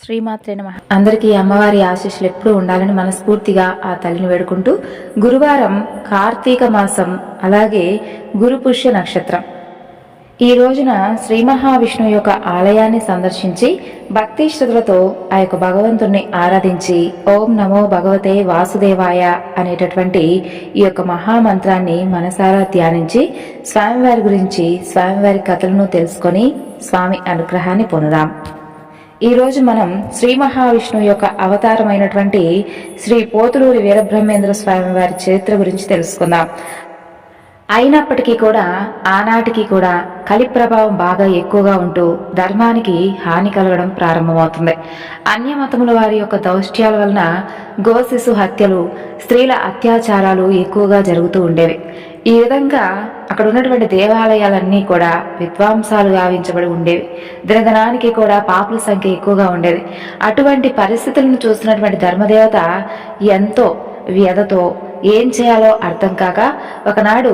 శ్రీమాత్రే నమః. అందరికీ అమ్మవారి ఆశీస్సులు ఎప్పుడూ ఉండాలని మనస్ఫూర్తిగా ఆ తల్లిని వేడుకుంటూ, గురువారం కార్తీక మాసం, అలాగే గురు పుష్య నక్షత్రం. ఈ రోజున శ్రీ మహావిష్ణువు యొక్క ఆలయాన్ని సందర్శించి భక్తి శ్రద్ధలతో ఆ యొక్క భగవంతుణ్ణి ఆరాధించి ఓం నమో భగవతే వాసుదేవాయ అనేటటువంటి ఈ యొక్క మహామంత్రాన్ని మనసారా ధ్యానించి స్వామివారి గురించి, స్వామివారి కథలను తెలుసుకొని స్వామి అనుగ్రహాన్ని పొందుదాం. ఈరోజు మనం శ్రీ మహావిష్ణువు యొక్క అవతారమైనటువంటి శ్రీ పోతులూరి వీరబ్రహ్మేంద్ర స్వామి వారి చరిత్ర గురించి తెలుసుకుందాం. అయినప్పటికీ కూడా ఆనాటికి కూడా కలి ప్రభావం బాగా ఎక్కువగా ఉంటూ ధర్మానికి హాని కలగడం ప్రారంభమవుతుంది. అన్యమతముల వారి యొక్క దౌష్ట్యాల వలన గోశిశు హత్యలు, స్త్రీల అత్యాచారాలు ఎక్కువగా జరుగుతూ ఉండేవి. ఈ విధంగా అక్కడ ఉన్నటువంటి దేవాలయాలన్నీ కూడా విద్వాంసాలు గావించబడి ఉండేవి. దినదినానికి కూడా పాపుల సంఖ్య ఎక్కువగా ఉండేది. అటువంటి పరిస్థితులను చూసినటువంటి ధర్మదేవత ఎంతో వ్యధతో ఏం చేయాలో అర్థం కాక ఒకనాడు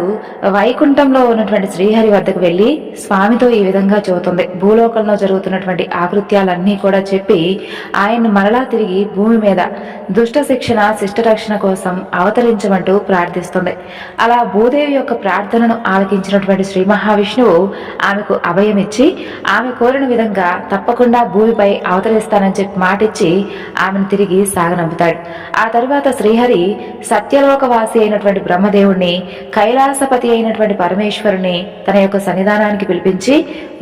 వైకుంఠంలో ఉన్నటువంటి శ్రీహరి వద్దకు వెళ్లి స్వామితో ఈ విధంగా చెబుతుంది. భూలోకంలో జరుగుతున్నటువంటి ఆకృత్యాలన్నీ కూడా చెప్పి ఆయన్ను మరలా తిరిగి భూమి మీద దుష్ట శిక్షణ, శిష్ట రక్షణ కోసం అవతరించమంటూ ప్రార్థిస్తుంది. అలా భూదేవి యొక్క ప్రార్థనను ఆలకించినటువంటి శ్రీ మహావిష్ణువు ఆమెకు అభయమిచ్చి ఆమె కోరిన విధంగా తప్పకుండా భూమిపై అవతరిస్తానని చెప్పి మాటిచ్చి ఆమెను తిరిగి సాగనంపుతాడు. ఆ తరువాత శ్రీహరి సత్యలోకవాసి అయినటువంటి బ్రహ్మదేవుణ్ణి, కైలాసపతి అయినటువంటి పరమేశ్వరుని తన యొక్క సన్నిధానానికి పిలిపించి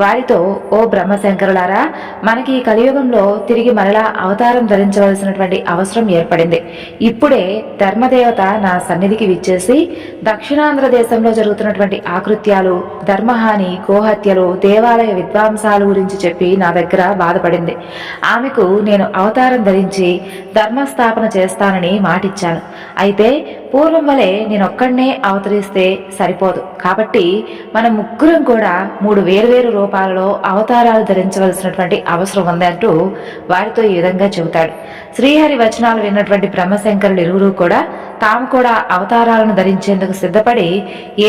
వారితో, ఓ బ్రహ్మశంకరులారా, మనకి ఈ కలియుగంలో తిరిగి మరలా అవతారం ధరించవలసినటువంటి అవసరం ఏర్పడింది. ఇప్పుడే ధర్మదేవత నా సన్నిధికి విచ్చేసి దక్షిణాంధ్ర దేశంలో జరుగుతున్నటువంటి ఆకృత్యాలు, ధర్మహాని, గోహత్యలు, దేవాలయ విద్వాంసాలు గురించి చెప్పి నా దగ్గర బాధపడింది. ఆమెకు నేను అవతారం ధరించి ధర్మస్థాపన చేస్తానని మాటిచ్చాను. అయితే పూర్వం వలె నేనొక్కడనే అవతరిస్తే సరిపోదు, కాబట్టి మన ముగ్గురం కూడా 3 వేర్వేరు రూపాలలో అవతారాలు ధరించవలసినటువంటి అవసరం ఉంది అంటూ వారితో ఈ విధంగా చెబుతాడు. శ్రీహరి వచనాలు విన్నటువంటి బ్రహ్మశంకరులు ఇరువురు కూడా తాము కూడా అవతారాలను ధరించేందుకు సిద్ధపడి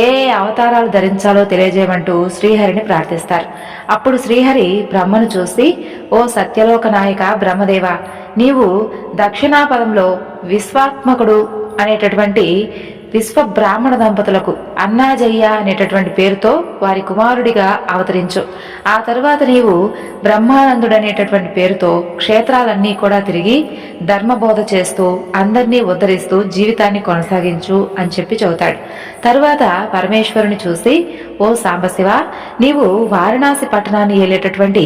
ఏ అవతారాలు ధరించాలో తెలియజేయమంటూ శ్రీహరిని ప్రార్థిస్తారు. అప్పుడు శ్రీహరి బ్రహ్మను చూసి, ఓ సత్యలోక నాయక బ్రహ్మదేవ, నీవు దక్షిణాపదంలో విశ్వాత్మకుడు అనేటటువంటి విశ్వబ్రాహ్మణ దంపతులకు అన్నాజయ్య అనేటటువంటి పేరుతో వారి కుమారుడిగా అవతరించు. ఆ తరువాత నీవు బ్రహ్మానందుడు అనేటటువంటి పేరుతో క్షేత్రాలన్నీ కూడా తిరిగి ధర్మబోధ చేస్తూ అందరినీ ఉద్ధరిస్తూ జీవితాన్ని కొనసాగించు అని చెప్పి చెబుతాడు. తరువాత పరమేశ్వరుని చూసి, ఓ సాంబశివ, నీవు వారణాసి పట్టణాన్ని ఏలేటటువంటి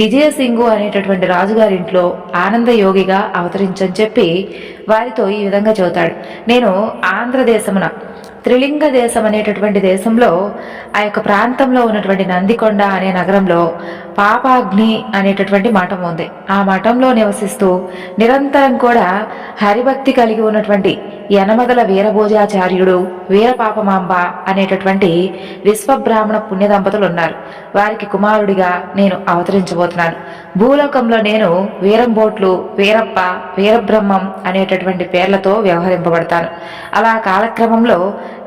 విజయసింగు అనేటటువంటి రాజుగారింట్లో ఆనందయోగిగా అవతరించని చెప్పి వారితో ఈ విధంగా చెబుతాడు. నేను ఆంధ్రదేశమున త్రిలింగ దేశం అనేటటువంటి దేశంలో ఆ యొక్క ప్రాంతంలో ఉన్నటువంటి నందికొండ అనే నగరంలో పాపాగ్ని అనేటటువంటి మఠం ఉంది. ఆ మఠంలో నివసిస్తూ నిరంతరం కూడా హరిభక్తి కలిగి ఉన్నటువంటి యనమదల వీరభోజాచార్యుడు, వీరపాపమాంబ అనేటటువంటి విశ్వబ్రాహ్మణ పుణ్య దంపతులు ఉన్నారు. వారికి కుమారుడిగా నేను అవతరించబోతున్నాను. భూలోకంలో నేను వీరంబోట్లు, వీరప్ప, వీరబ్రహ్మం అనేటటువంటి పేర్లతో వ్యవహరింపబడతాను. అలా కాలక్రమంలో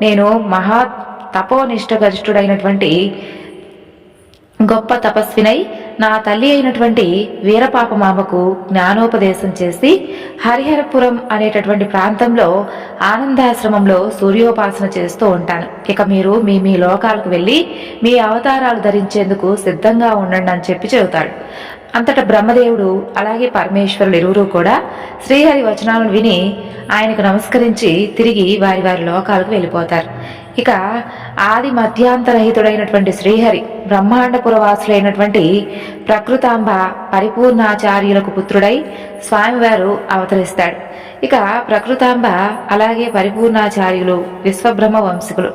నేను మహా తపోనిష్ట గరిష్ఠుడైనటువంటి గొప్ప తపస్వినై నా తల్లి అయినటువంటి వీరపాపమాంబకు జ్ఞానోపదేశం చేసి హరిహరపురం అనేటటువంటి ప్రాంతంలో ఆనందాశ్రమంలో సూర్యోపాసన చేస్తూ ఉంటాను. ఇక మీరు మీ లోకాలకు వెళ్ళి మీ అవతారాలు ధరించేందుకు సిద్ధంగా ఉండండి అని చెప్పి చెబుతాడు. అంతటా బ్రహ్మదేవుడు అలాగే పరమేశ్వరులు ఇరువురు కూడా శ్రీహరి వచనాలను విని ఆయనకు నమస్కరించి తిరిగి వారి వారి లోకాలకు వెళ్ళిపోతారు. ఇక ఆది మధ్యాంతరహితుడైనటువంటి శ్రీహరి బ్రహ్మాండపురవాసులైనటువంటి ప్రకృతాంబ పరిపూర్ణాచార్యులకు పుత్రుడై స్వామివారు అవతరిస్తాడు. ఇక ప్రకృతాంబ అలాగే పరిపూర్ణాచార్యులు విశ్వబ్రహ్మ వంశకులు.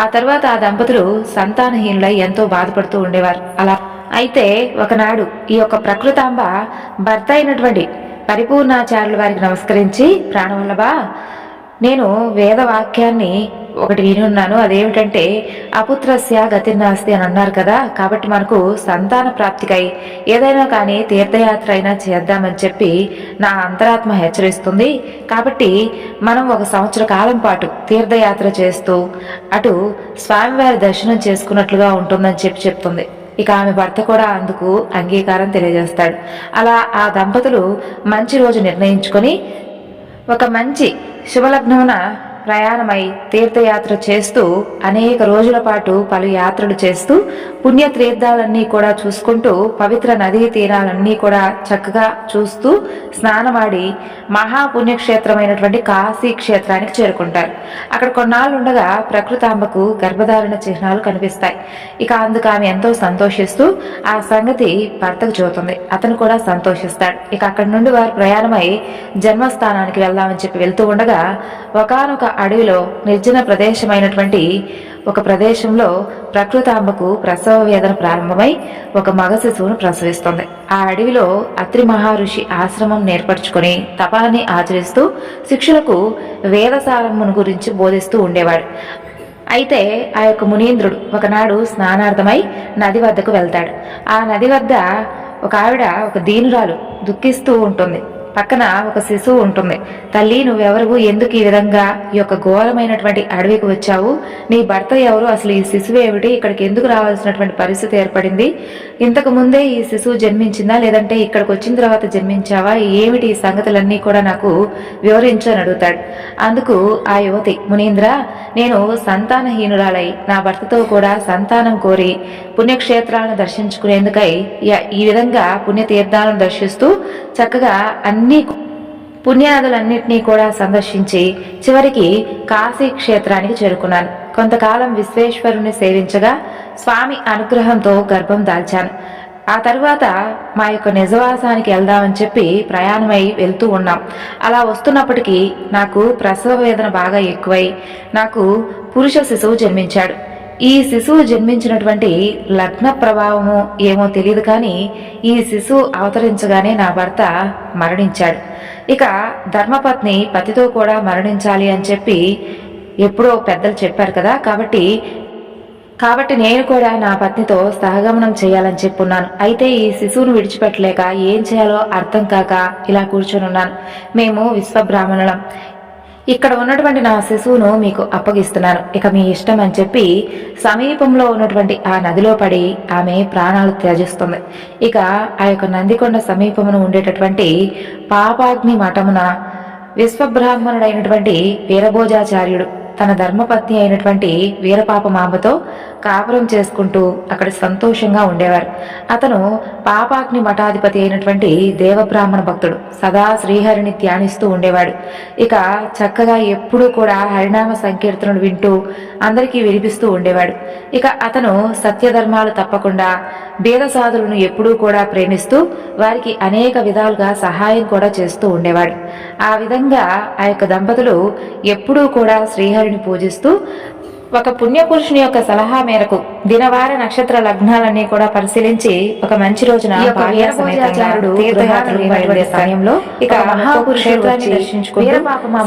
ఆ తర్వాత ఆ దంపతులు సంతానహీనులై ఎంతో బాధపడుతూ ఉండేవారు. అలా అయితే ఒకనాడు ఈ యొక్క ప్రకృతాంబ భర్త అయినటువంటి పరిపూర్ణాచార్యుల వారికి నమస్కరించి, ప్రాణవల్లభ, నేను వేదవాక్యాన్ని ఒకటి వినున్నాను. అదేమిటంటే అపుత్రస్య గతిర్నాస్తి అని అన్నారు కదా, కాబట్టి మనకు సంతాన ప్రాప్తికై ఏదైనా కానీ తీర్థయాత్ర అయినా చేద్దామని చెప్పి నా అంతరాత్మ హెచ్చరిస్తుంది. కాబట్టి మనం 1 సంవత్సర కాలం పాటు తీర్థయాత్ర చేస్తూ అటు స్వామివారి దర్శనం చేసుకున్నట్లుగా ఉంటుందని చెప్తుంది. ఇక ఆమె భర్త కూడా అందుకు అంగీకారం తెలియజేస్తాడు. అలా ఆ దంపతులు మంచి రోజు నిర్ణయించుకొని ఒక మంచి శుభలగ్నమున ప్రయాణమై తీర్థయాత్ర చేస్తూ అనేక రోజుల పాటు పలు యాత్రలు చేస్తూ పుణ్యతీర్థాలన్నీ కూడా చూసుకుంటూ పవిత్ర నదీ తీరాలన్నీ కూడా చక్కగా చూస్తూ స్నానమాడి మహాపుణ్యక్షేత్రమైనటువంటి కాశీ క్షేత్రానికి చేరుకుంటారు. అక్కడ కొన్నాళ్ళు ఉండగా ప్రకృతాంబకు గర్భధారణ చిహ్నాలు కనిపిస్తాయి. ఇక అందుకు ఆమె ఎంతో సంతోషిస్తూ ఆ సంగతి భర్తకు చూతుంది. అతను కూడా సంతోషిస్తాడు. ఇక అక్కడి నుండి వారు ప్రయాణమై జన్మస్థానానికి వెళ్దామని చెప్పి వెళ్తూ ఉండగా ఒకానొక అడవిలో నిర్జన ప్రదేశమైనటువంటి ఒక ప్రదేశంలో ప్రకృతాంబకు ప్రసవ వేదన ప్రారంభమై ఒక మగ శిశువును ప్రసవిస్తుంది. ఆ అడవిలో అత్రి మహర్షి ఆశ్రమం నేర్పరచుకుని తపాన్ని ఆచరిస్తూ శిష్యులకు వేదసారమును గురించి బోధిస్తూ ఉండేవాడు. అయితే ఆ యొక్క మునీంద్రుడు ఒకనాడు స్నానార్థమై నది వద్దకు వెళ్తాడు. ఆ నది వద్ద ఒక ఆవిడ, ఒక దీనురాలు దుఃఖిస్తూ ఉంటుంది. పక్కన ఒక శిశువు ఉంటుంది. తల్లి, నువ్వెవరు? ఎందుకు ఈ విధంగా ఈ యొక్క ఘోరమైనటువంటి అడవికి వచ్చావు? నీ భర్త ఎవరు? అసలు ఈ శిశువు ఏమిటి? ఇక్కడికి ఎందుకు రావాల్సినటువంటి పరిస్థితి ఏర్పడింది? ఇంతకు ముందే ఈ శిశువు జన్మించిందా, లేదంటే ఇక్కడికి వచ్చిన తర్వాత జన్మించావా? ఏమిటి ఈ సంగతులన్నీ కూడా నాకు వివరించు అని అడుగుతాడు. అందుకు ఆ యువతి, మునీంద్ర, నేను సంతానహీనురాలై నా భర్తతో కూడా సంతానం కోరి పుణ్యక్షేత్రాలను దర్శించుకునేందుకై ఈ విధంగా పుణ్యతీర్థాలను దర్శిస్తూ చక్కగా అన్ని పుణ్యనదులన్నింటినీ కూడా సందర్శించి చివరికి కాశీ క్షేత్రానికి చేరుకున్నాను. కొంతకాలం విశ్వేశ్వరుని సేవించగా స్వామి అనుగ్రహంతో గర్భం దాల్చాను. ఆ తర్వాత మా యొక్క నిజవాసానికి వెళ్దామని చెప్పి ప్రయాణమై వెళ్తూ ఉన్నాం. అలా వస్తున్నప్పటికీ నాకు ప్రసవ వేదన బాగా ఎక్కువై నాకు పురుష శిశువు జన్మించాడు. ఈ శిశువు జన్మించినటువంటి లగ్న ప్రభావము ఏమో తెలియదు, కానీ ఈ శిశువు అవతరించగానే నా భర్త మరణించాడు. ఇక ధర్మపత్ని పతితో కూడా మరణించాలి అని చెప్పి ఎప్పుడో పెద్దలు చెప్పారు కదా, కాబట్టి నేను కూడా నా పత్నితో సహగమనం చేయాలని చెప్పున్నాను. అయితే ఈ శిశువును విడిచిపెట్టలేక ఏం చేయాలో అర్థం కాక ఇలా కూర్చొని ఉన్నాను. మేము విశ్వబ్రాహ్మణులం, ఇక్కడ ఉన్నటువంటి నా శిశువును మీకు అప్పగిస్తున్నాను, ఇక మీ ఇష్టం అని చెప్పి సమీపంలో ఉన్నటువంటి ఆ నదిలో పడి ఆమె ప్రాణాలు త్యజిస్తుంది. ఇక ఆ యొక్క నందికొండ సమీపమును ఉండేటటువంటి పాపాగ్ని మఠమున విశ్వబ్రాహ్మణుడైనటువంటి వీరభోజాచార్యుడు తన ధర్మపత్ని అయినటువంటి వీరపాపమాంబతో కాపురం చేసుకుంటూ అక్కడ సంతోషంగా ఉండేవారు. అతను పాపాగ్ని మఠాధిపతి అయినటువంటి దేవబ్రాహ్మణ భక్తుడు. సదా శ్రీహరిని ధ్యానిస్తూ ఉండేవాడు. ఇక చక్కగా ఎప్పుడూ కూడా హరినామ సంకీర్తనలు వింటూ అందరికీ వినిపిస్తూ ఉండేవాడు. ఇక అతను సత్యధర్మాలు తప్పకుండా బీదసాధులను ఎప్పుడూ కూడా ప్రేమిస్తూ వారికి అనేక విధాలుగా సహాయం కూడా చేస్తూ ఉండేవాడు. ఆ విధంగా ఆ యొక్క దంపతులు ఎప్పుడూ కూడా శ్రీహరిని పూజిస్తూ ఒక పుణ్యపురుషుని యొక్క సలహా మేరకు దినవార నక్షత్ర లగ్నాలన్నీ కూడా పరిశీలించి ఒక మంచి రోజున వీరభోజాచార్యుడు తీర్థయాత్రలు బయలుదేరే సమయంలో ఇక మహాపురుషుని దర్శించుకుంటూ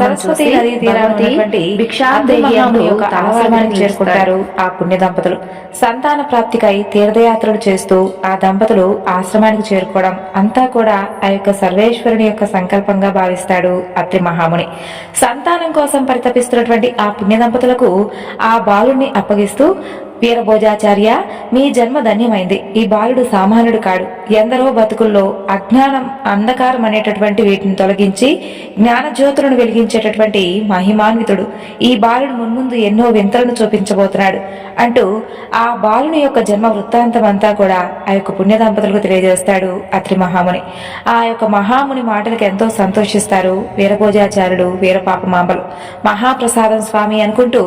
సరస్వతి నదీ తీరానికి భిక్షాందేహి యొక్క ఆశ్రమానికి చేరుకుంటారు ఆ పుణ్య దంపతులు. సంతాన ప్రాప్తికై తీర్థయాత్రలు చేస్తూ ఆ దంపతులు ఆశ్రమానికి చేరుకోవడం అంతా కూడా ఆ యొక్క సర్వేశ్వరుని యొక్క సంకల్పంగా భావిస్తాడు అత్రి మహాముని. సంతానం కోసం పరితపిస్తున్నటువంటి ఆ పుణ్య దంపతులకు ఆ బాలుణ్ణి అప్పగిస్తూ, వీరభోజాచార్య, మీ జన్మ ధన్యమైంది. ఈ బాలుడు సామాన్యుడు కాడు. ఎందరో బతుకుల్లో అజ్ఞానం, అంధకారం అనేటటువంటి వీటిని తొలగించి జ్ఞానజ్యోతులను వెలిగించేటటువంటి మహిమాన్వితుడు. ఈ బాలుడు మున్ముందు ఎన్నో వింతలను చూపించబోతున్నాడు అంటూ ఆ బాలుని యొక్క జన్మ వృత్తాంతం అంతా కూడా ఆ యొక్క పుణ్య దంపతులకు తెలియజేస్తాడు అత్రి మహాముని. ఆ యొక్క మహాముని మాటలకు ఎంతో సంతోషిస్తారు వీరభోజాచార్యుడు, వీరపాపమాంబలు. మహాప్రసాదం స్వామి అనుకుంటూ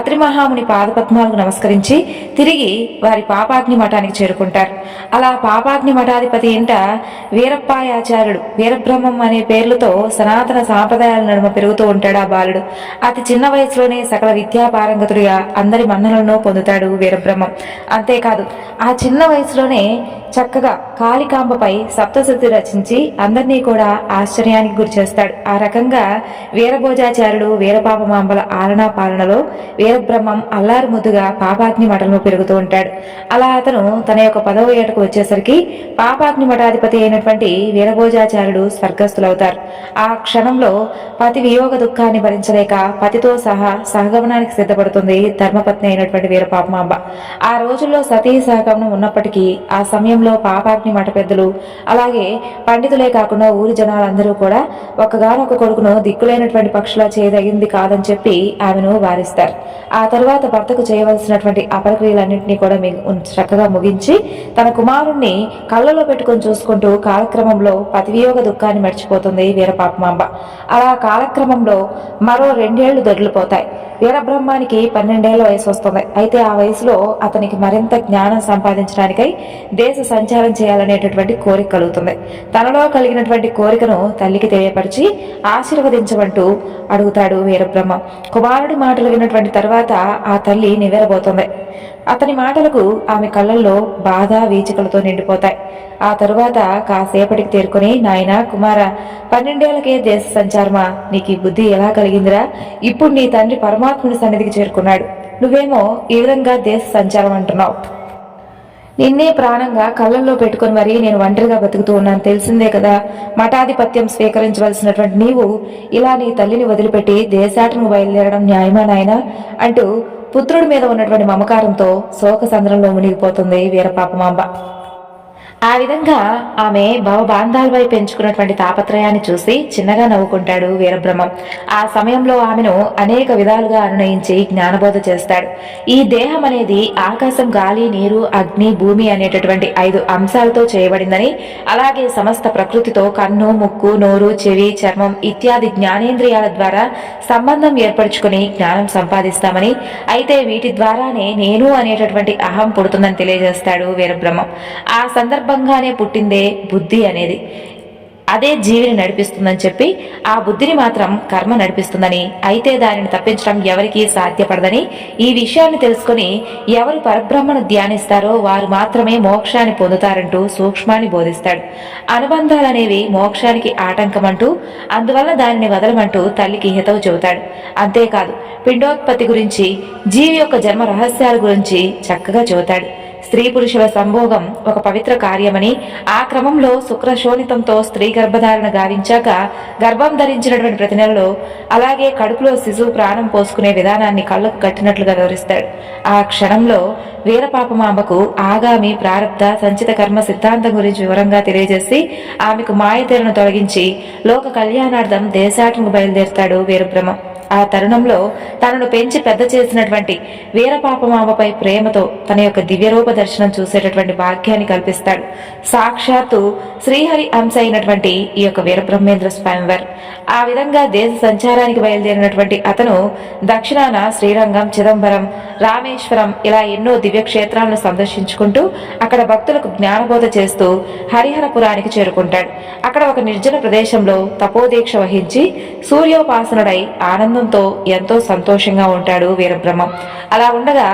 అత్రి మహాముని పాదపద్మాలకు నమస్కరించి తిరిగి వారి పాపాగ్ని మఠానికి చేరుకుంటారు. అలా పాపాగ్ని మఠాధిపతి ఇంట వీరప్పాయాచార్యుడు, వీరబ్రహ్మం అనే పేర్లతో సనాతన సాంప్రదాయాల నడుమ పెరుగుతూ ఉంటాడు ఆ బాలుడు. అతి చిన్న వయసులోనే సకల విద్యా పారంగతుడిగా అందరి మన్నలను పొందుతాడు వీరబ్రహ్మం. అంతేకాదు, ఆ చిన్న వయసులోనే చక్కగా కాళికాంబపై సప్తశతి రచించి అందరినీ కూడా ఆశ్చర్యానికి గురి చేస్తాడు. ఆ రకంగా వీరభోజాచార్యుడు, వీరపాపమాంబల ఆలనా పాలనలో వీరబ్రహ్మం అల్లారు ముద్దుగా పాపాగ్ని పాపాగ్ని మఠంలో పెరుగుతూ ఉంటాడు. అలా అతను తన యొక్క 10వ ఏటకు వచ్చేసరికి పాపాగ్ని మఠాధిపతి అయినటువంటి వీరభోజాచార్యుడు స్వర్గస్థులవుతారు. ఆ క్షణంలో పతి వియోగ దుఃఖాన్ని భరించలేక పతితో సహా సహగమనానికి సిద్ధపడుతుంది ధర్మపత్ని అయినటువంటి వీరపాపమాంబ. ఆ రోజుల్లో సతీ సహగమనం ఉన్నప్పటికీ ఆ సమయంలో పాపాగ్ని మఠ పెద్దలు అలాగే పండితులే కాకుండా ఊరి జనాలందరూ కూడా ఒక్కగానొక్క కొడుకును దిక్కులేనటువంటి పక్షులా చేయదగింది కాదని చెప్పి ఆమెను వారిస్తారు. ఆ తర్వాత భర్తకు చేయవలసినటువంటి అపరక్రియలన్నింటినీ కూడా చక్కగా ముగించి తన కుమారుణ్ణి కళ్ళలో పెట్టుకుని చూసుకుంటూ కాలక్రమంలో పతివియోగ దుఃఖాన్ని మర్చిపోతుంది వీరపాపమాంబ. అలా కాలక్రమంలో మరో 2 ఏళ్లు దొరికిపోతాయి. వీరబ్రహ్మానికి 12 ఏళ్ల వయసు వస్తుంది. అయితే ఆ వయసులో అతనికి మరింత జ్ఞానం సంపాదించడానికై దేశ సంచారం చేయాలనేటటువంటి కోరిక కలుగుతుంది. తనలో కలిగినటువంటి కోరికను తల్లికి తెలియపరిచి ఆశీర్వదించమంటూ అడుగుతాడు వీరబ్రహ్మ. కుమారుడి మాటలు విన్నటువంటి తర్వాత ఆ తల్లి నివ్వెరబోతుంది. అతని మాటలకు ఆమె కళ్ళల్లో బాధ వీచికలతో నిండిపోతాయి. ఆ తరువాత కాసేపటికి తేరుకుని, నాయనా కుమార, 12 ఏళ్లకే దేశ సంచారమా? నీకు ఈ బుద్ధి ఎలా కలిగిందిరా? ఇప్పుడు నీ తండ్రి పరమాత్ముని సన్నిధికి చేరుకున్నాడు, నువ్వేమో ఈ విధంగా దేశ సంచారం అంటున్నావు. నిన్నే ప్రాణంగా కళ్ళల్లో పెట్టుకుని మరీ నేను ఒంటరిగా బతుకుతూ ఉన్నాను, తెలిసిందే కదా. మఠాధిపత్యం స్వీకరించవలసినటువంటి నీవు ఇలా నీ తల్లిని వదిలిపెట్టి దేశాటను బయలుదేరడం న్యాయమా నాయనా అంటూ పుత్రుడి మీద ఉన్నటువంటి మమకారంతో శోకసంద్రంలో మునిగిపోతుంది వీరపాపమాంబ. ఆ విధంగా ఆమె భవబాంధాలపై పెంచుకున్నటువంటి తాపత్రయాన్ని చూసి చిన్నగా నవ్వుకుంటాడు వీరబ్రహ్మం. ఆ సమయంలో ఆమెను అనేక విధాలుగా అనునయించి జ్ఞానబోధ చేస్తాడు. ఈ దేహం అనేది ఆకాశం, గాలి, నీరు, అగ్ని, భూమి అనేటటువంటి 5 అంశాలతో చేయబడిందని, అలాగే సమస్త ప్రకృతితో కన్ను, ముక్కు, నోరు, చెవి, చర్మం ఇత్యాది జ్ఞానేంద్రియాల ద్వారా సంబంధం ఏర్పరచుకుని జ్ఞానం సంపాదిస్తామని, అయితే వీటి ద్వారానే నేను అనేటటువంటి అహం పుడుతుందని తెలియజేస్తాడు వీరబ్రహ్మం. ఆ సందర్భంగానే పుట్టిందే బుద్ధి అనేది. అదే జీవిని నడిపిస్తుందని చెప్పి ఆ బుద్ధిని మాత్రం కర్మ నడిపిస్తుందని, అయితే దానిని తప్పించడం ఎవరికీ సాధ్యపడదని, ఈ విషయాన్ని తెలుసుకుని ఎవరు పరబ్రహ్మను ధ్యానిస్తారో వారు మాత్రమే మోక్షాన్ని పొందుతారంటూ సూక్ష్మాన్ని బోధిస్తాడు. అనుబంధాలనేవి మోక్షానికి ఆటంకమంటూ, అందువల్ల దానిని వదలమంటూ తల్లికి హితవు చెబుతాడు. అంతేకాదు పిండోత్పత్తి గురించి, జీవి యొక్క జన్మ రహస్యాల గురించి చక్కగా చెబుతాడు. స్త్రీ పురుషుల సంభోగం ఒక పవిత్ర కార్యమని, ఆ క్రమంలో శుక్రశోణితంతో స్త్రీ గర్భధారణ గావించాక గర్భం ధరించినటువంటి ప్రతి నెలలో అలాగే కడుపులో శిశువు ప్రాణం పోసుకునే విధానాన్ని కళ్ళకు కట్టినట్లుగా వివరిస్తాడు. ఆ క్షణంలో వీరపాపమాంబకు ఆగామి ప్రారబ్ధ సంచిత కర్మ సిద్ధాంతం గురించి వివరంగా తెలియజేసి ఆమెకు మాయతెరను తొలగించి లోక కళ్యాణార్థం దేశాటనకు బయలుదేరుతాడు వీరబ్రహ్మ. ఆ తరుణంలో తనను పెంచి పెద్ద చేసినటువంటి వీరపాపమాంబపై ప్రేమతో తన యొక్క దివ్యరూప దర్శనం చూసేటటువంటి భాగ్యాన్ని కల్పిస్తాడు. సాక్షాత్తు శ్రీహరి అంశ అయినటువంటి ఈ యొక్క వీరబ్రహ్మేంద్ర స్వయంవర్. ఆ విధంగా దేశ సంచారానికి బయలుదేరినటువంటి అతను దక్షిణాన శ్రీరంగం, చిదంబరం, రామేశ్వరం ఇలా ఎన్నో దివ్యక్షేత్రాలను సందర్శించుకుంటూ అక్కడ భక్తులకు జ్ఞానబోధ చేస్తూ హరిహరపురానికి చేరుకుంటాడు. అక్కడ ఒక నిర్జన ప్రదేశంలో తపోదీక్ష వహించి సూర్యోపాసనుడై ఆనందంతో ఎంతో సంతోషంగా ఉంటాడు వీరబ్రహ్మం. అలా ఉండగా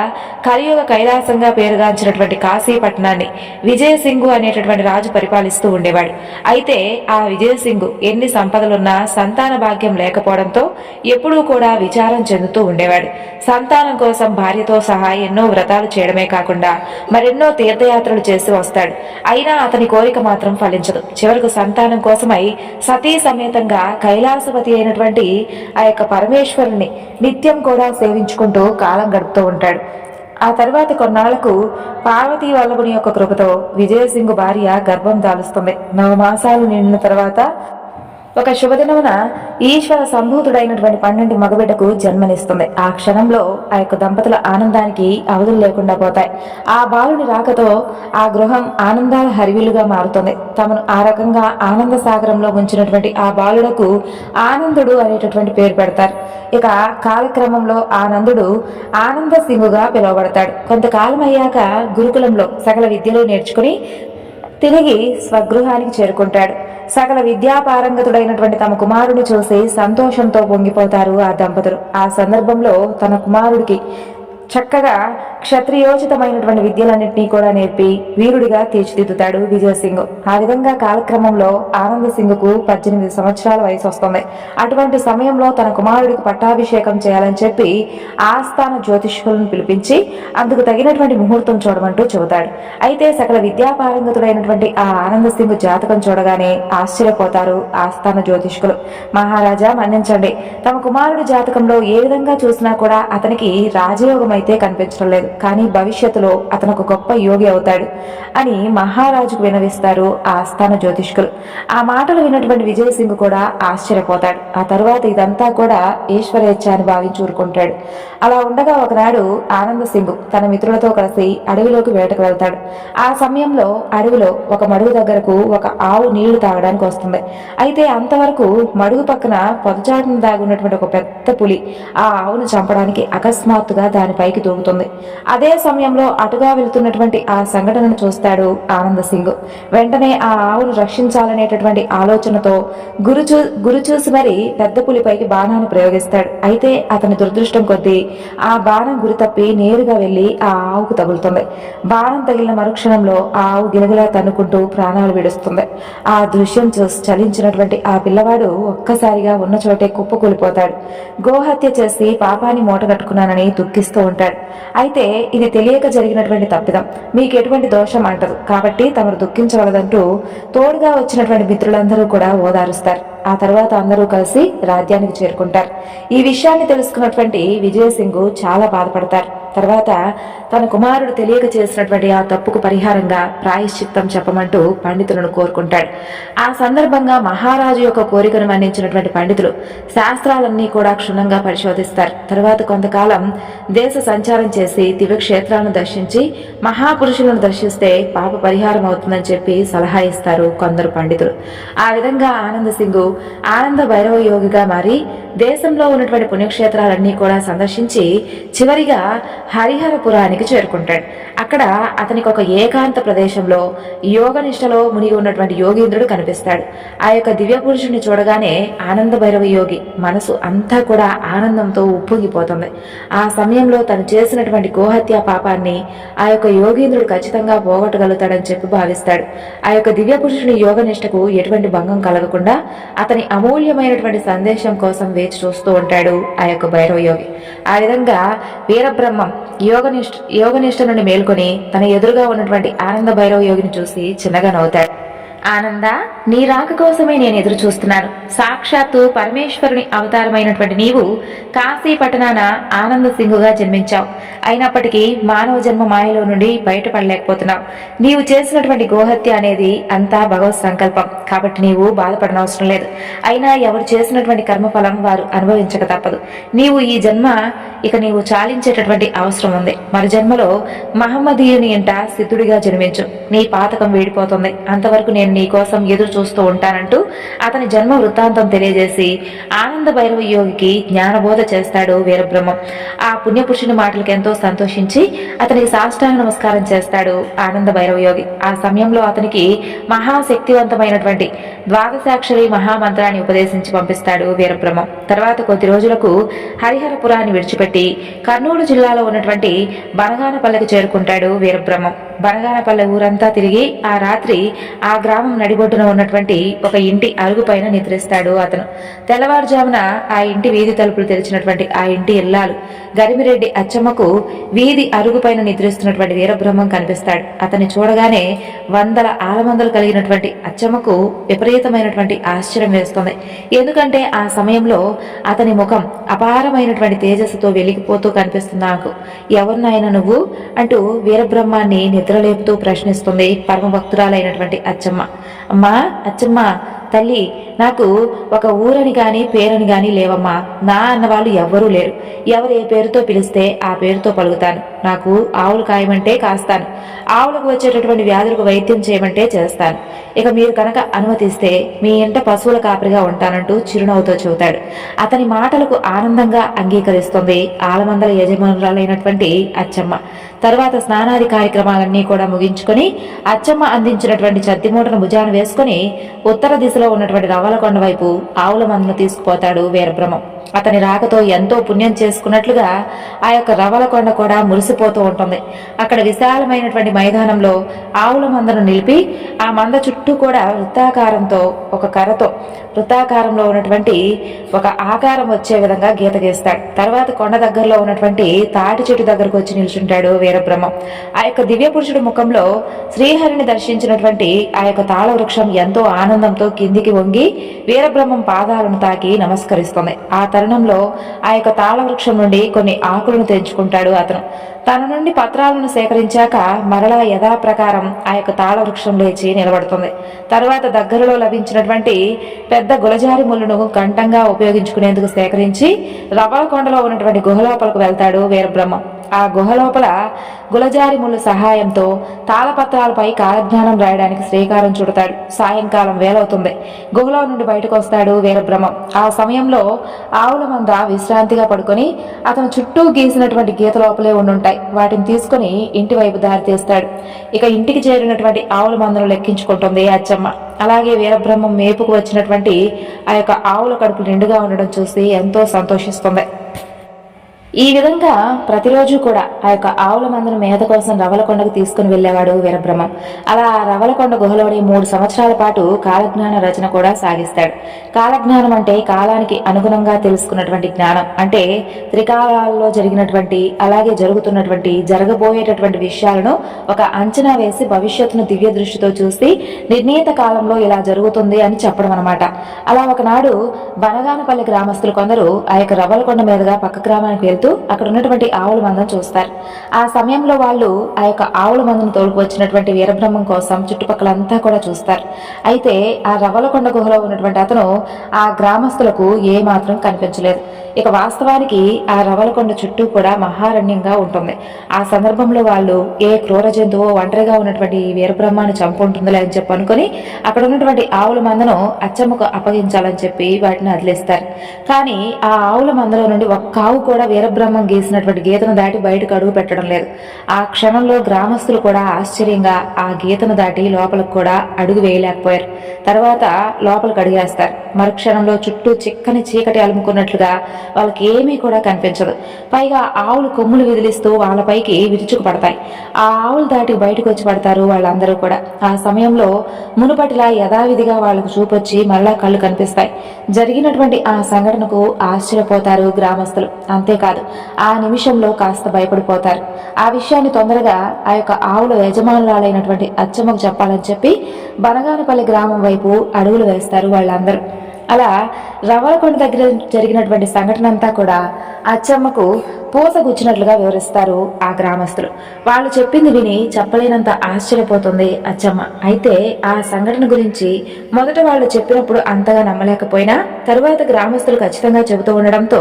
కలియుగ కైలాసంగా పేరుగాంచినటువంటి కాశీపట్నాన్ని విజయసింగు అనేటటువంటి రాజు పరిపాలిస్తూ ఉండేవాడు. అయితే ఆ విజయసింగు ఎన్ని సంపదలున్నా సంతాన భాగ్యం లేకపోవడంతో ఎప్పుడూ కూడా విచారం చెందుతూ ఉండేవాడు. సంతానం కోసం భార్యతో సహా ఎన్నో వ్రతాలు చేయడమే కాకుండా మరెన్నో తీర్థయాత్రలు చేసి వస్తాడు. అయినా అతని కోరిక మాత్రం ఫలించదు. చివరకు సంతానం కోసమై సతీ సమేతంగా కైలాసపతి అయినటువంటి ఆ యొక్క పరమేశ్వరుని నిత్యం కూడా సేవించుకుంటూ కాలం గడుపుతూ ఉంటాడు. ఆ తర్వాత కొన్నాళ్లకు పార్వతీ వల్లభుని యొక్క కృపతో విజయసింగు భార్య గర్భం దాలుస్తుంది. 9 మాసాలు నిండిన తర్వాత ఒక శుభదినమున ఈశ్వర సంభూతుడైనటువంటి 12 మగబిడ్డకు జన్మనిస్తుంది. ఆ క్షణంలో ఆ యొక్క దంపతుల ఆనందానికి అవధులు లేకుండా పోతాయి. ఆ బాలుని రాకతో ఆ గృహం ఆనందాల హరివిలుగా మారుతుంది. తమను ఆ రకంగా ఆనంద సాగరంలో ఉంచినటువంటి ఆ బాలుడకు ఆనందుడు అనేటటువంటి పేరు పెడతారు. ఇక కాలక్రమంలో ఆనందుడు ఆనంద సింగుగా పిలువబడతాడు. కొంతకాలం అయ్యాక గురుకులంలో సకల విద్యలు నేర్చుకుని తిరిగి స్వగృహానికి చేరుకుంటాడు. సకల విద్యాపారంగతుడైనటువంటి తమ కుమారుని చూసి సంతోషంతో పొంగిపోతారు ఆ దంపతులు. ఆ సందర్భంలో తన కుమారుడికి చక్కగా క్షత్రియోచితమైనటువంటి విద్యలన్నింటినీ కూడా నేర్పి వీరుడిగా తీర్చిదిద్దుతాడు విజయ్ సింగ్. ఆ విధంగా కాలక్రమంలో ఆనంద్ సింగ్ కు 18 సంవత్సరాల వయసు వస్తుంది. అటువంటి సమయంలో తన కుమారుడికి పట్టాభిషేకం చేయాలని చెప్పి ఆస్థాన జ్యోతిష్కులను పిలిపించి అందుకు తగినటువంటి ముహూర్తం చూడమంటూ చెబుతాడు. అయితే సకల విద్యాపారంగతుడైనటువంటి ఆ ఆనంద్ సింగ్ జాతకం చూడగానే ఆశ్చర్యపోతారు ఆస్థాన జ్యోతిష్కులు. మహారాజా మన్నించండి, తమ కుమారుడి జాతకంలో ఏ విధంగా చూసినా కూడా అతనికి రాజయోగం అయితే కనిపించడం లేదు, కానీ భవిష్యత్తులో అతను ఒక గొప్ప యోగి అవుతాడు అని మహారాజుకు వినవిస్తారు ఆస్థాన జ్యోతిష్కులు. ఆ మాటలు విన్నటువంటి విజయ్ సింగ్ కూడా ఆశ్చర్యపోతాడు. ఆ తరువాత ఇదంతా కూడా ఈశ్వరేచ్ఛ అని భావించి ఊరుకుంటాడు. అలా ఉండగా ఒకనాడు ఆనంద్ సింగ్ తన మిత్రులతో కలిసి అడవిలోకి వేటకు వెళ్తాడు. ఆ సమయంలో అడవిలో ఒక మడుగు దగ్గరకు ఒక ఆవు నీళ్లు తాగడానికి వస్తుంది. అయితే అంతవరకు మడుగు పక్కన పొదచాటును దాగున్నటువంటి ఒక పెద్ద పులి ఆ ఆవును చంపడానికి అకస్మాత్తుగా దానిపైకి దూకుతుంది. అదే సమయంలో అటుగా వెళుతున్నటువంటి ఆ సంఘటనను చూస్తాడు ఆనంద్ సింగ్. వెంటనే ఆ ఆవును రక్షించాలనేటటువంటి ఆలోచనతో గురి చూసి మరి పెద్ద పులిపైకి బాణాన్ని ప్రయోగిస్తాడు. అయితే అతని దురదృష్టం కొద్దీ ఆ బాణం గురి తప్పి నేరుగా వెళ్లి ఆ ఆవుకు తగులుతుంది. బాణం తగిలిన మరుక్షణంలో ఆ ఆవు గిలగిలా తన్నుకుంటూ ప్రాణాలు విడుస్తుంది. ఆ దృశ్యం చూసి చలించినటువంటి ఆ పిల్లవాడు ఒక్కసారిగా ఉన్న చోటే కుప్పకూలిపోతాడు. గోహత్య చేసి పాపాన్ని మూటగట్టుకున్నానని దుఃఖిస్తూ ఉంటాడు. అయితే ఇది తెలియక జరిగినటువంటి తప్పిదం, మీకు ఎటువంటి దోషం అంటదు, కాబట్టి తమరు దుఃఖించవలదంటూ తోడుగా వచ్చినటువంటి మిత్రులందరూ కూడా ఓదారుస్తారు. ఆ తర్వాత అందరూ కలిసి రాజ్యానికి చేరుకుంటారు. ఈ విషయాన్ని తెలుసుకున్నటువంటి విజయ్ సింగ్ చాలా బాధపడతారు. తర్వాత తన కుమారుడు తెలియక చేసినటువంటి ఆ తప్పుకు పరిహారంగా ప్రాయశ్చిత్తం చెప్పమంటూ పండితులను కోరుకుంటాడు. ఆ సందర్భంగా మహారాజు యొక్క కోరికను మన్నించినటువంటి పండితులు శాస్త్రాలన్నీ కూడా క్షుణ్ణంగా పరిశోధిస్తారు. తర్వాత కొంతకాలం దేశ సంచారం చేసి దివ్యక్షేత్రాలను దర్శించి మహాపురుషులను దర్శిస్తే పాప పరిహారం అవుతుందని చెప్పి సలహా ఇస్తారు కొందరు పండితులు. ఆ విధంగా ఆనంద్ సింగ్ ఆనంద భైరవ యోగిగా మారి దేశంలో ఉన్నటువంటి పుణ్యక్షేత్రాలన్నీ కూడా సందర్శించి చివరిగా హరిహరపురానికి చేరుకుంటాడు. అక్కడ అతనికి ఒక ఏకాంత ప్రదేశంలో యోగనిష్టలో మునిగి ఉన్నటువంటి యోగీంద్రుడు కనిపిస్తాడు. ఆ యొక్క దివ్య పురుషుని చూడగానే ఆనంద భైరవ యోగి మనసు అంతా కూడా ఆనందంతో ఉప్పొంగిపోతుంది. ఆ సమయంలో తను చేసినటువంటి గోహత్య పాపాన్ని ఆ యొక్క యోగీంద్రుడు ఖచ్చితంగా పోగొట్టగలుగుతాడని చెప్పి భావిస్తాడు. ఆ యొక్క దివ్య పురుషుని యోగనిష్టకు ఎటువంటి భంగం కలగకుండా అతని అమూల్యమైనటువంటి సందేశం కోసం వేచి చూస్తూ ఉంటాడు ఆ యొక్క భైరవ యోగి. ఆ విధంగా వీరబ్రహ్మం యోగనిష్ట నుండి మేల్కొని తన ఎదురుగా ఉన్నటువంటి ఆనంద భైరవ యోగిని చూసి చిన్నగా నవ్వుతాడు. ఆనంద, నీ రాక కోసమే నేను ఎదురు చూస్తున్నాను. సాక్షాత్తు పరమేశ్వరుని అవతారమైనటువంటి నీవు కాశీ పట్టణాన ఆనంద సింగుగా జన్మించావు. అయినప్పటికీ మానవ జన్మ మాయలో నుండి బయటపడలేకపోతున్నావు. నీవు చేసినటువంటి గోహత్య అనేది అంతా భగవత్ సంకల్పం, కాబట్టి నీవు బాధపడనవసరం లేదు. అయినా ఎవరు చేసినటువంటి కర్మఫలం వారు అనుభవించక తప్పదు. నీవు ఈ జన్మ ఇక నీవు చాలించేటటువంటి అవసరం ఉంది. మరు జన్మలో మహమ్మదీయుని ఇంట సిద్ధుడిగా జన్మించు. నీ పాతకం వీడిపోతుంది. అంతవరకు నేను నీ కోసం ఎదురు చూస్తూ ఉంటానంటూ అతని జన్మ వృత్తాంతం తెలియజేసి ఆనంద భైరవ యోగికి జ్ఞానబోధ చేస్తాడు వీరబ్రహ్మం. ఆ పుణ్యపురుషుని మాటలకు ఎంతో సంతోషించి అతనికి సాష్టాంగ నమస్కారం చేస్తాడు ఆనంద భైరవ యోగి. ఆ సమయంలో అతనికి మహాశక్తివంతమైనటువంటి ద్వాదశాక్షరి మహామంత్రాన్ని ఉపదేశించి పంపిస్తాడు వీరబ్రహ్మం. తర్వాత కొద్ది రోజులకు హరిహరపురాన్ని విడిచిపెట్టి కర్నూలు జిల్లాలో ఉన్నటువంటి బనగానపల్లెకు చేరుకుంటాడు వీరబ్రహ్మం. బనగానపల్లె ఊరంతా తిరిగి ఆ రాత్రి ఆ గ్రామం నడిబొడ్డున ఉన్నటువంటి ఒక ఇంటి అరుగు పైన నిద్రిస్తాడు అతను. తెల్లవారుజామున ఆ ఇంటి వీధి తలుపులు తెరిచినటువంటి ఆ ఇంటి ఇల్లాలు గరిమిరెడ్డి అచ్చమ్మకు వీధి అరుగు పైన నిద్రిస్తున్నటువంటి వీరబ్రహ్మం కనిపిస్తాడు. అతన్ని చూడగానే వందల ఆలమందలు కలిగినటువంటి అచ్చమ్మకు విపరీతమైనటువంటి ఆశ్చర్యం వేస్తుంది. ఎందుకంటే ఆ సమయంలో అతని ముఖం అపారమైనటువంటి తేజస్సుతో వెలిగిపోతూ కనిపిస్తుంది. నాకు ఎవరినైనా నువ్వు అంటూ వీరబ్రహ్మాన్ని నిద్రలేపుతూ ప్రశ్నిస్తుంది పరమభక్తురాలైనటువంటి అచ్చమ్మ. అమ్మా అచ్చమ్మ తల్లి, నాకు ఒక ఊరని గాని పేరని గాని లేవమ్మా. నా అన్నవాళ్ళు ఎవ్వరూ లేరు. ఎవరు ఏ పేరుతో పిలిస్తే ఆ పేరుతో పలుకుతాను. నాకు ఆవులు కాయమంటే కాస్తాను. ఆవులకు వచ్చేటటువంటి వ్యాధులకు వైద్యం చేయమంటే చేస్తాను. ఇక మీరు కనుక అనుమతిస్తే మీ ఇంట పశువుల కాపరిగా ఉంటానంటూ చిరునవ్వుతో చెబుతాడు. అతని మాటలకు ఆనందంగా అంగీకరిస్తుంది ఆలమందల యజమానురాలైనటువంటి అచ్చమ్మ. తర్వాత స్నానాది కార్యక్రమాలన్నీ కూడా ముగించుకొని అచ్చమ్మ అందించినటువంటి చద్దిమూటను భుజాన వేసుకుని ఉత్తర దిశలో ఉన్నటువంటి రవ్వలకొండ వైపు ఆవుల మందను తీసుకుపోతాడు వీరబ్రహ్మం. అతని రాకతో ఎంతో పుణ్యం చేసుకున్నట్లుగా ఆ యొక్క రవలకొండ కూడా మురిసిపోతూ ఉంటుంది. అక్కడ విశాలమైనటువంటి మైదానంలో ఆవుల మందను నిలిపి ఆ మంద చుట్టూ కూడా వృత్తాకారంతో ఒక కర్రతో వృత్తాకారంలో ఉన్నటువంటి ఒక ఆకారం వచ్చే విధంగా గీత గీస్తాడు. తర్వాత కొండ దగ్గరలో ఉన్నటువంటి తాటి చెట్టు దగ్గరకు వచ్చి నిల్చుంటాడు వీరబ్రహ్మం. ఆ యొక్క దివ్య పురుషుడి ముఖంలో శ్రీహరిని దర్శించినటువంటి ఆ యొక్క తాళ వృక్షం ఎంతో ఆనందంతో కిందికి వంగి వీరబ్రహ్మం పాదాలను తాకి నమస్కరిస్తుంది. ఆ తరుణంలో ఆ యొక్క తాళ వృక్షం నుండి కొన్ని ఆకులను తెంచుకుంటాడు అతను. తన నుండి పత్రాలను సేకరించాక మరలా యథాప్రకారం ఆ యొక్క తాళ వృక్షం లేచి నిలబడుతుంది. తరువాత దగ్గరలో లభించినటువంటి పెద్ద గులజారి ముళ్ళను కంఠంగా ఉపయోగించుకునేందుకు సేకరించి రవలకొండలో ఉన్నటువంటి గుహలోపలకు వెళ్తాడు వీరబ్రహ్మం. ఆ గుహ లోపల గులజారి ముళ్ళు సహాయంతో తాళపత్రాలపై కాలజ్ఞానం రాయడానికి శ్రీకారం చుడతాడు. సాయంకాలం వేలవుతుంది. గుహలో నుండి బయటకు వస్తాడు వీరబ్రహ్మం. ఆ సమయంలో ఆవుల మంద విశ్రాంతిగా పడుకొని అతను చుట్టూ గీసినటువంటి గీత లోపలే ఉండుంటాయి. వాటిని తీసుకుని ఇంటి వైపు దారి తీస్తాడు. ఇక ఇంటికి చేరినటువంటి ఆవుల మందను లెక్కించుకుంటుంది అచ్చమ్మ. అలాగే వీరబ్రహ్మం మేపుకు వచ్చినటువంటి ఆ యొక్క ఆవుల కడుపు నిండుగా ఉండడం చూసి ఎంతో సంతోషిస్తుంది. ఈ విధంగా ప్రతిరోజు కూడా ఆ యొక్క ఆవుల మందను మేత కోసం రవలకొండకు తీసుకుని వెళ్లేవాడు వీరబ్రహ్మం. అలా రవలకొండ గుహలోని 3 సంవత్సరాల పాటు కాలజ్ఞాన రచన కూడా సాగిస్తాడు. కాలజ్ఞానం అంటే కాలానికి అనుగుణంగా తెలుసుకున్నటువంటి జ్ఞానం. అంటే త్రికాలాల్లో జరిగినటువంటి అలాగే జరుగుతున్నటువంటి జరగబోయేటటువంటి విషయాలను ఒక అంచనా వేసి భవిష్యత్తును దివ్య దృష్టితో చూసి నిర్ణీత కాలంలో ఇలా జరుగుతుంది అని చెప్పడం అనమాట. అలా ఒకనాడు బనగానపల్లి గ్రామస్తులు కొందరు ఆ యొక్క రవలకొండ మీదుగా పక్క గ్రామానికి వెళ్తూ అక్కడ ఉన్నటువంటి ఆవుల మందను చూస్తారు. ఆ సమయంలో వాళ్ళు ఆ యొక్క ఆవుల మందను తోలుకు వచ్చినటువంటి వీరబ్రహ్మం కోసం చుట్టుపక్కలంతా కూడా చూస్తారు. అయితే ఆ రవలకొండ గుహలో ఉన్నటువంటి అతను ఆ గ్రామస్తులకు ఏ మాత్రం కనిపించలేదు. ఇక వాస్తవానికి ఆ రవలకొండ చుట్టూ కూడా మహారణ్యంగా ఉంటుంది. ఆ సందర్భంలో వాళ్ళు ఏ క్రూర జంతువు ఒంటరిగా ఉన్నటువంటి వీరబ్రహ్మాన్ని చంపుంటుందిలే అని చెప్పి అనుకుని అక్కడ ఉన్నటువంటి ఆవుల మందను అచ్చమ్మకు అప్పగించాలని చెప్పి వాటిని వదిలేస్తారు. కానీ ఆ ఆవుల మందలో నుండి ఒక్క ఆవు కూడా వీరబ్రహ్మం గీసినటువంటి గీతను దాటి బయటకు అడుగు పెట్టడం లేదు. ఆ క్షణంలో గ్రామస్తులు కూడా ఆశ్చర్యంగా ఆ గీతను దాటి లోపలికి కూడా అడుగు వేయలేకపోయారు. తర్వాత లోపలికి అడిగేస్తారు. మరుక్షణంలో చుట్టూ చిక్కని చీకటి అలుముకున్నట్లుగా వాళ్ళకి ఏమీ కూడా కనిపించదు. పైగా ఆవులు కొమ్ములు విదిలిస్తూ వాళ్ళపైకి విరుచుకు పడతాయి. ఆ ఆవులు దాటి బయటకు వచ్చి పడతారు వాళ్ళందరూ కూడా. ఆ సమయంలో మునుపటిలా యథావిధిగా వాళ్ళకు చూపొచ్చి మరలా కళ్ళు కనిపిస్తాయి. జరిగినటువంటి ఆ సంఘటనకు ఆశ్చర్యపోతారు గ్రామస్తులు. అంతేకాదు ఆ నిమిషంలో కాస్త భయపడిపోతారు. ఆ విషయాన్ని తొందరగా ఆ యొక్క ఆవుల యజమానురాలైనటువంటి అచ్చమ్మకు చెప్పాలని చెప్పి బనగానపల్లి గ్రామం వైపు అడుగులు వేస్తారు వాళ్ళందరూ. అలా రవలకొండ దగ్గర జరిగినటువంటి సంఘటన అంతా కూడా అచ్చమ్మకు పూసగుచ్చినట్లుగా వివరిస్తారు ఆ గ్రామస్తులు. వాళ్ళు చెప్పింది విని చెప్పలేనంత ఆశ్చర్యపోతుంది అచ్చమ్మ. అయితే ఆ సంఘటన గురించి మొదట వాళ్ళు చెప్పినప్పుడు అంతగా నమ్మలేకపోయినా తరువాత గ్రామస్తులు ఖచ్చితంగా చెబుతూ ఉండడంతో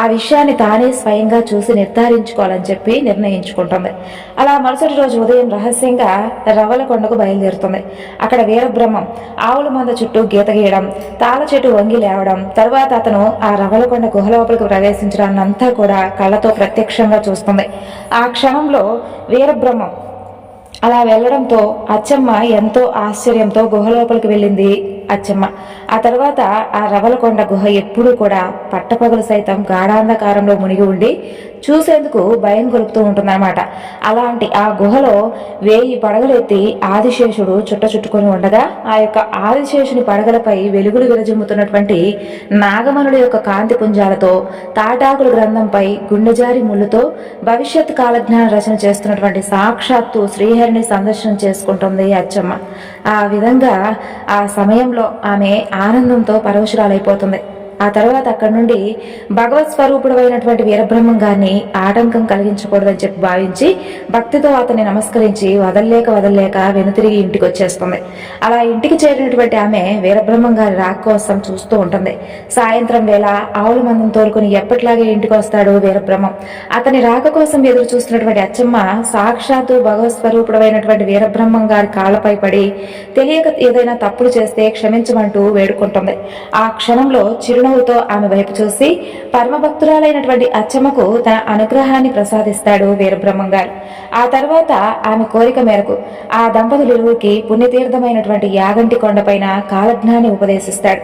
ఆ విషయాన్ని తానే స్వయంగా చూసి నిర్ధారించుకోవాలని చెప్పి నిర్ణయించుకుంటుంది. అలా మరుసటి రోజు ఉదయం రహస్యంగా రవలకొండకు బయలుదేరుతుంది. అక్కడ వీరబ్రహ్మం ఆవుల మంద చుట్టూ గీత గీయడం, తాళ చెట్టు వంగి లేవడం, తర్వాత అతను ఆ రవలకొండ గుహలోపలికి ప్రవేశించడాన్నంతా కూడా కళ్ళతో ప్రత్యక్షంగా చూస్తుంది. ఆ క్షణంలో వీరబ్రహ్మం అలా వెళ్లడంతో అచ్చమ్మ ఎంతో ఆశ్చర్యంతో గుహలోపలికి వెళ్ళింది అచ్చమ్మ. ఆ తర్వాత ఆ రవలకొండ గుహ ఎప్పుడూ కూడా పట్టపగలు సైతం గాఢాంధకారంలో మునిగి ఉండి చూసేందుకు భయం గొలుపుతూ ఉంటుందన్నమాట. అలాంటి ఆ గుహలో 1000 పడగలెత్తి ఆదిశేషుడు చుట్టుకొని ఉండగా ఆ యొక్క ఆదిశేషుని పడగలపై వెలుగులు విరజిమ్ముతున్నటువంటి నాగమనుల యొక్క కాంతి పుంజాలతో తాటాకుల గ్రంథంపై గుండెజారి ముళ్ళుతో భవిష్యత్ కాలజ్ఞాన రచన చేస్తున్నటువంటి సాక్షాత్తు శ్రీహరిని సందర్శనం చేసుకుంటుంది అచ్చమ్మ. ఆ విధంగా ఆ సమయంలో ఆమె ఆనందంతో పరవశురాలైపోతుంది. ఆ తర్వాత అక్కడి నుండి భగవత్ స్వరూపుడు అయినటువంటి వీరబ్రహ్మం గారిని ఆటంకం కలిగించకూడదని చెప్పి భావించి భక్తితో అతన్ని నమస్కరించి వదల్లేక వెనుతిరిగి ఇంటికి వచ్చేస్తుంది. అలా ఇంటికి చేరినటువంటి ఆమె వీరబ్రహ్మం గారి రాక కోసం చూస్తూ ఉంటుంది. సాయంత్రం వేళ ఆవుల మందం తోలుకుని ఎప్పటిలాగే ఇంటికి వస్తాడు వీరబ్రహ్మం. అతని రాక కోసం ఎదురు చూస్తున్నటువంటి అచ్చమ్మ సాక్షాత్తు భగవత్ స్వరూపుడు అయినటువంటి వీరబ్రహ్మం గారి కాళ్లపై పడి తెలియక ఏదైనా తప్పులు చేస్తే క్షమించమంటూ వేడుకుంటుంది. ఆ క్షణంలో చిరునవ్వు చిరునవ్వుతో ఆమె వైపు చూసి పరమభక్తురాలైనటువంటి అచ్చమ్మకు తన అనుగ్రహాన్ని ప్రసాదిస్తాడు వీరబ్రహ్మం గారు. ఆ తర్వాత ఆమె కోరిక మేరకు ఆ దంపతులిరువురికి పుణ్యతీర్థమైనటువంటి యాగంటి కొండపైన కాలజ్ఞాన్ని ఉపదేశిస్తాడు.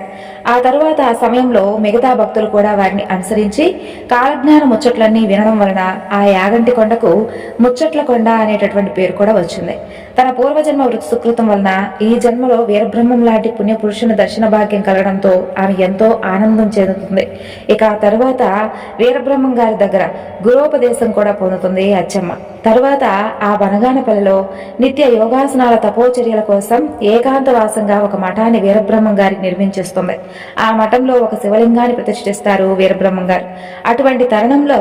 ఆ తరువాత ఆ సమయంలో మిగతా భక్తులు కూడా వారిని అనుసరించి కాలజ్ఞాన ముచ్చట్లన్నీ వినడం వలన ఆ యాగంటి కొండకు ముచ్చట్ల కొండ అనేటటువంటి పేరు కూడా వచ్చింది. తన పూర్వజన్మ వృత్తి సుకృతం వలన ఈ జన్మలో వీరబ్రహ్మం లాంటి పుణ్యపురుషుని దర్శన భాగ్యం కలగడంతో ఆమె ఎంతో ఆనందం చెందుతుంది. ఇక ఆ తరువాత వీరబ్రహ్మం గారి దగ్గర గురోపదేశం కూడా పొందుతుంది అచ్చమ్మ. తరువాత ఆ బనగానపల్లిలో నిత్య యోగాసనాల తపోచర్యల కోసం ఏకాంతవాసంగా ఒక మఠాన్ని వీరబ్రహ్మం గారికి నిర్మించేస్తుంది. ఆ మఠంలో ఒక శివలింగాన్ని ప్రతిష్ఠిస్తారు వీరబ్రహ్మం గారు. అటువంటి తరుణంలో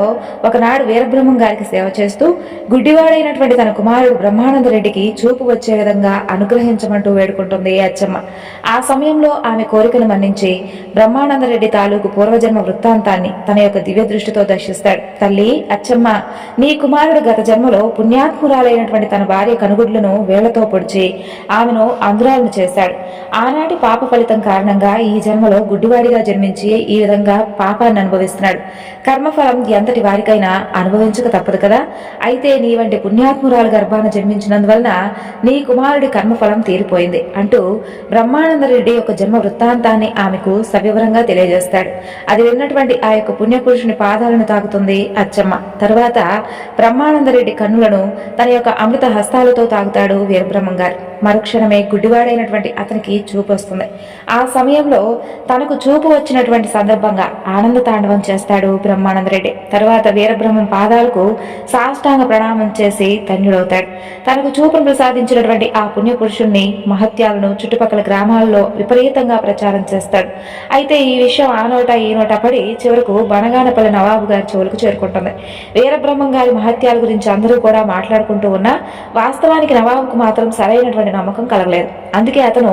ఒకనాడు వీరబ్రహ్మం గారికి సేవ చేస్తూ గుడ్డివాడైనటువంటి తన కుమారుడు బ్రహ్మానంద రెడ్డికి చూపు వచ్చే విధంగా అనుగ్రహించమంటూ వేడుకుంటుంది అచ్చమ్మ. ఆ సమయంలో ఆమె కోరికను మన్నించి బ్రహ్మానంద రెడ్డి తాలూకు పూర్వజన్మ వృత్తాంతాన్ని తన యొక్క దివ్య దృష్టితో దర్శిస్తాడు. తల్లి అచ్చమ్మ, నీ కుమారుడు గత జన్మలో పుణ్యాత్మురాలైనటువంటి తన భార్య కనుగుడ్లను వేళ్లతో పొడిచి ఆమెను అంధురాలను చేశాడు. ఆనాటి పాప ఫలితం కారణంగా ఈ జన్మలో గుడ్డివాడిగా జన్మించి ఈ విధంగా పాపాన్ని అనుభవిస్తున్నాడు. కర్మఫలం ఎంతటి వారికైనా అనుభవించక తప్పదు కదా. అయితే నీ వంటి పుణ్యాత్మురాలు గర్భాన జన్మించినందువలన నీ కుమారుడి కర్మఫలం తీరిపోయింది అంటూ బ్రహ్మానంద రెడ్డి యొక్క జన్మ వృత్తాంతాన్ని ఆమెకు సవివరంగా తెలియజేస్తాడు. అది విన్నటువంటి ఆ యొక్క పుణ్యపురుషుని పాదాలను తాకుతుంది అచ్చమ్మ. తరువాత బ్రహ్మానంద రెడ్డి కన్నులను తన యొక్క అమృత హస్తాలతో తాగుతాడు వీరబ్రహ్మం గారు. మరుక్షణమే గుడ్డివాడైనటువంటి అతనికి చూపు వస్తుంది. ఆ సమయంలో తనకు చూపు వచ్చినటువంటి సందర్భంగా ఆనంద తాండవం చేస్తాడు బ్రహ్మానంద రెడ్డి. తర్వాత వీరబ్రహ్మం పాదాలకు సాష్టాంగ ప్రణామం చేసి ధన్యుడవుతాడు. తనకు చూపును ప్రసాదించినటువంటి ఆ పుణ్యపురుషుణ్ణి మహత్యాలను చుట్టుపక్కల గ్రామాల్లో విపరీతంగా ప్రచారం చేస్తాడు. అయితే ఈ విషయం ఆ నోట ఈ నోట పడి చివరకు బనగానపల్లి నవాబు గారి చెవులకు చేరుకుంటుంది. వీరబ్రహ్మం గారి మహత్యాల గురించి అందరూ కూడా మాట్లాడుకుంటూ ఉన్నా వాస్తవానికి నవాబుకు మాత్రం సరైనటువంటి నమ్మకం కలగలేదు. అందుకే అతను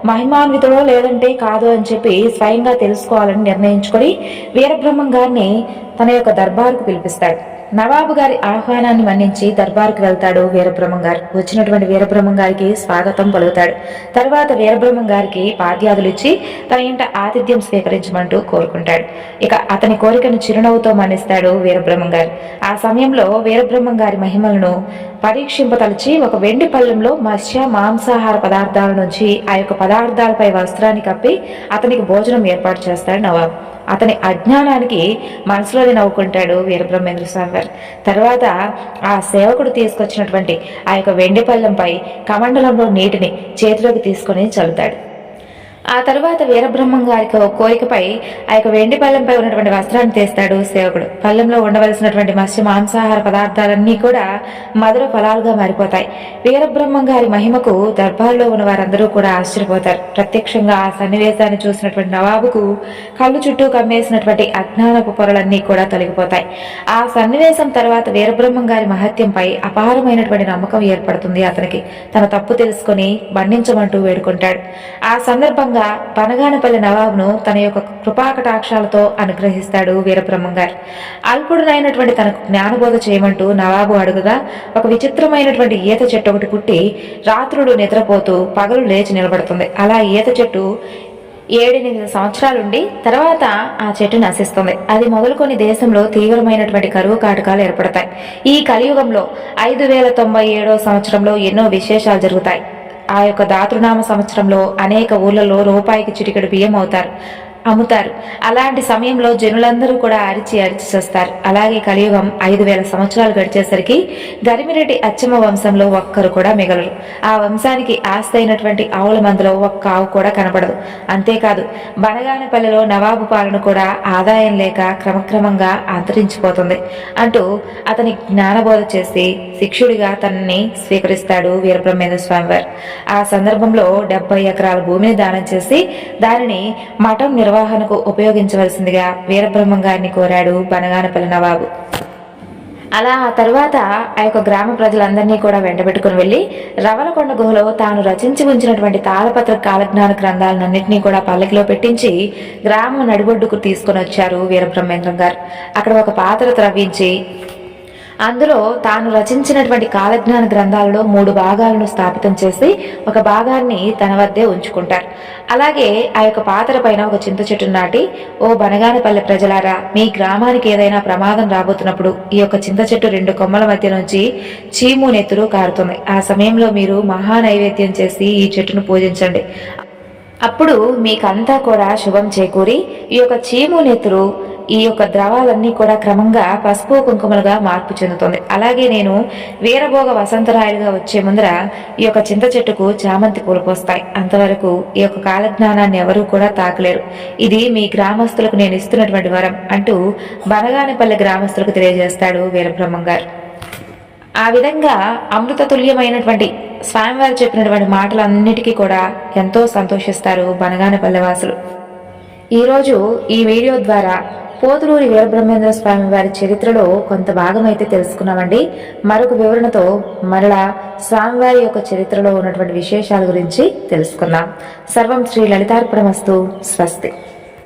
మహిమాన్వితుడో లేదంటే కాదు అని చెప్పి స్వయంగా తెలుసుకోవాలని నిర్ణయించుకొని వీరబ్రహ్మం గారిని తన యొక్క దర్బారుకు పిలిపిస్తాడు. నవాబు గారి ఆహ్వానాన్ని మన్నించి దర్బారుకు వెళ్తాడు వీరబ్రహ్మం గారు. వచ్చినటువంటి వీరబ్రహ్మం గారికి స్వాగతం పలుకుతాడు. తర్వాత వీరబ్రహ్మం గారికి పాద్యాదులు ఇచ్చి తన ఇంట ఆతిథ్యం స్వీకరించమంటూ కోరుకుంటాడు. ఇక అతని కోరికను చిరునవ్వుతో మన్నిస్తాడు వీరబ్రహ్మం గారు. ఆ సమయంలో వీరబ్రహ్మం గారి మహిమలను పరీక్షింపతలిచి ఒక వెండి పళ్ళెంలో మత్స్య మాంసాహార పదార్థాల నుంచి ఆ యొక్క పదార్థాలపై వస్త్రాన్ని కప్పి అతనికి భోజనం ఏర్పాటు చేస్తాడు నవాబు. అతని అజ్ఞానానికి మనసులోనే నవ్వుకుంటాడు వీరబ్రహ్మేంద్ర స్వామి వారు. తర్వాత ఆ సేవకుడు తీసుకొచ్చినటువంటి ఆ యొక్క వెండి పళ్ళెంపై కమండలంలో నీటిని చేతిలోకి తీసుకొని చల్లుతాడు. ఆ తర్వాత వీరబ్రహ్మం గారి కోరికపై ఆ యొక్క వెండి పళ్ళెంపై ఉన్నటువంటి వస్త్రాన్ని తీస్తాడు సేవకుడు. పళ్ళెంలో ఉండవలసినటువంటి మత్స్య మాంసాహార పదార్థాలన్నీ కూడా మధుర ఫలాలుగా మారిపోతాయి. వీరబ్రహ్మం గారి మహిమకు దర్బార్లో ఉన్న వారందరూ కూడా ఆశ్చర్యపోతారు. ప్రత్యక్షంగా ఆ సన్నివేశాన్ని చూసినటువంటి నవాబుకు కళ్ళు చుట్టూ కమ్మేసినటువంటి అజ్ఞానపు పొరలన్నీ కూడా తొలగిపోతాయి. ఆ సన్నివేశం తర్వాత వీరబ్రహ్మం గారి మహత్యంపై అపారమైనటువంటి నమ్మకం ఏర్పడుతుంది. అతనికి తన తప్పు తెలుసుకొని మన్నించమంటూ వేడుకుంటాడు. ఆ సందర్భంగా బనగానపల్లి నవాబును తన యొక్క కృపాకటాక్షాలతో అనుగ్రహిస్తాడు వీరబ్రహ్మం గారు. అల్పుడునైనటువంటి తనకు జ్ఞానబోధ చేయమంటూ నవాబు అడుగుగా ఒక విచిత్రమైనటువంటి ఈత చెట్టు ఒకటి పుట్టి రాత్రుడు నిద్రపోతూ పగలు లేచి నిలబడుతుంది. అలా ఈత చెట్టు 7-8 సంవత్సరాలుండి తర్వాత ఆ చెట్టు నశిస్తుంది. అది మొదలుకొని దేశంలో తీవ్రమైనటువంటి కరువు కాటకాలు ఏర్పడతాయి. ఈ కలియుగంలో 5097వ సంవత్సరంలో ఎన్నో విశేషాలు జరుగుతాయి. ఆ యొక్క దాతృనామ సంవత్సరంలో అనేక ఊర్లలో రూపాయికి చిటికెడు బియ్యం అమ్ముతారు. అలాంటి సమయంలో జనులందరూ కూడా అరిచి చేస్తారు. అలాగే కలియుగం 5000 సంవత్సరాలు గడిచేసరికి గరిమిరెడ్డి అచ్చమ్మ వంశంలో ఒక్కరు కూడా మిగలరు. ఆ వంశానికి ఆస్తి అయినటువంటి ఆవుల మందులో ఒక్క ఆవు కూడా కనబడదు. అంతేకాదు బనగానపల్లిలో నవాబు పాలన కూడా ఆదాయం లేక క్రమక్రమంగా అంతరించిపోతుంది అంటూ అతని జ్ఞానబోధ చేసి శిష్యుడిగా తనని స్వీకరిస్తాడు వీరబ్రహ్మేంద్ర స్వామి వారు. ఆ సందర్భంలో 70 ఎకరాల భూమిని దానం చేసి దానిని మఠం నిర్వహణకు ఉపయోగించవలసిందిగా వీరబ్రహ్మం గారిని కోరాడు బనగానపల్లి నవాబు. అలా ఆ తరువాత ఆ యొక్క గ్రామ ప్రజలందరినీ కూడా వెంటబెట్టుకుని వెళ్లి రవలకొండ గుహలో తాను రచించి ఉంచినటువంటి తాళపత్ర కాలజ్ఞాన గ్రంథాలన్నింటినీ కూడా పల్లకిలో పెట్టించి గ్రామం నడిబొడ్డుకు తీసుకుని వచ్చారు వీరబ్రహ్మేంద్రం గారు. అక్కడ ఒక పాత్ర త్రవ్వించి అందులో తాను రచించినటువంటి కాలజ్ఞాన గ్రంథాలలో 3 భాగాలను స్థాపితం చేసి ఒక భాగాన్ని తన వద్దే ఉంచుకుంటారు. అలాగే ఆ యొక్క పాత్ర పైన ఒక చింత చెట్టు నాటి, ఓ బనగానపల్లె ప్రజలారా, మీ గ్రామానికి ఏదైనా ప్రమాదం రాబోతున్నప్పుడు ఈ యొక్క చింత చెట్టు 2 కొమ్మల మధ్య నుంచి చీము నెత్తురు కారుతుంది. ఆ సమయంలో మీరు మహా నైవేద్యం చేసి ఈ చెట్టును పూజించండి. అప్పుడు మీకంతా కూడా శుభం చేకూరి ఈ యొక్క చీము నెత్తురు, ఈ యొక్క ద్రవాలన్నీ కూడా క్రమంగా పసుపు కుంకుమలుగా మార్పు చెందుతుంది. అలాగే నేను వీరభోగ వసంతరాయలుగా వచ్చే ముందర ఈ యొక్క చింత చెట్టుకు చామంతి పూలు పోస్తాయి. అంతవరకు ఈ యొక్క కాలజ్ఞానాన్ని ఎవరూ కూడా తాకలేరు. ఇది మీ గ్రామస్తులకు నేను ఇస్తున్నటువంటి వరం అంటూ బనగానిపల్లి గ్రామస్తులకు తెలియజేస్తాడు వీరబ్రహ్మం గారు. ఆ విధంగా అమృత తుల్యమైనటువంటి స్వామివారు చెప్పినటువంటి మాటలన్నిటికీ కూడా ఎంతో సంతోషిస్తారు బనగానపల్లె వాసులు. ఈరోజు ఈ వీడియో ద్వారా పోతులూరి వీరబ్రహ్మేంద్ర స్వామి వారి చరిత్రలో కొంత భాగం అయితే తెలుసుకున్నామండి. మరొక వివరణతో మరలా స్వామివారి యొక్క చరిత్రలో ఉన్నటువంటి విశేషాల గురించి తెలుసుకుందాం. సర్వం శ్రీ లలితార్పణమస్తు. స్వస్తి.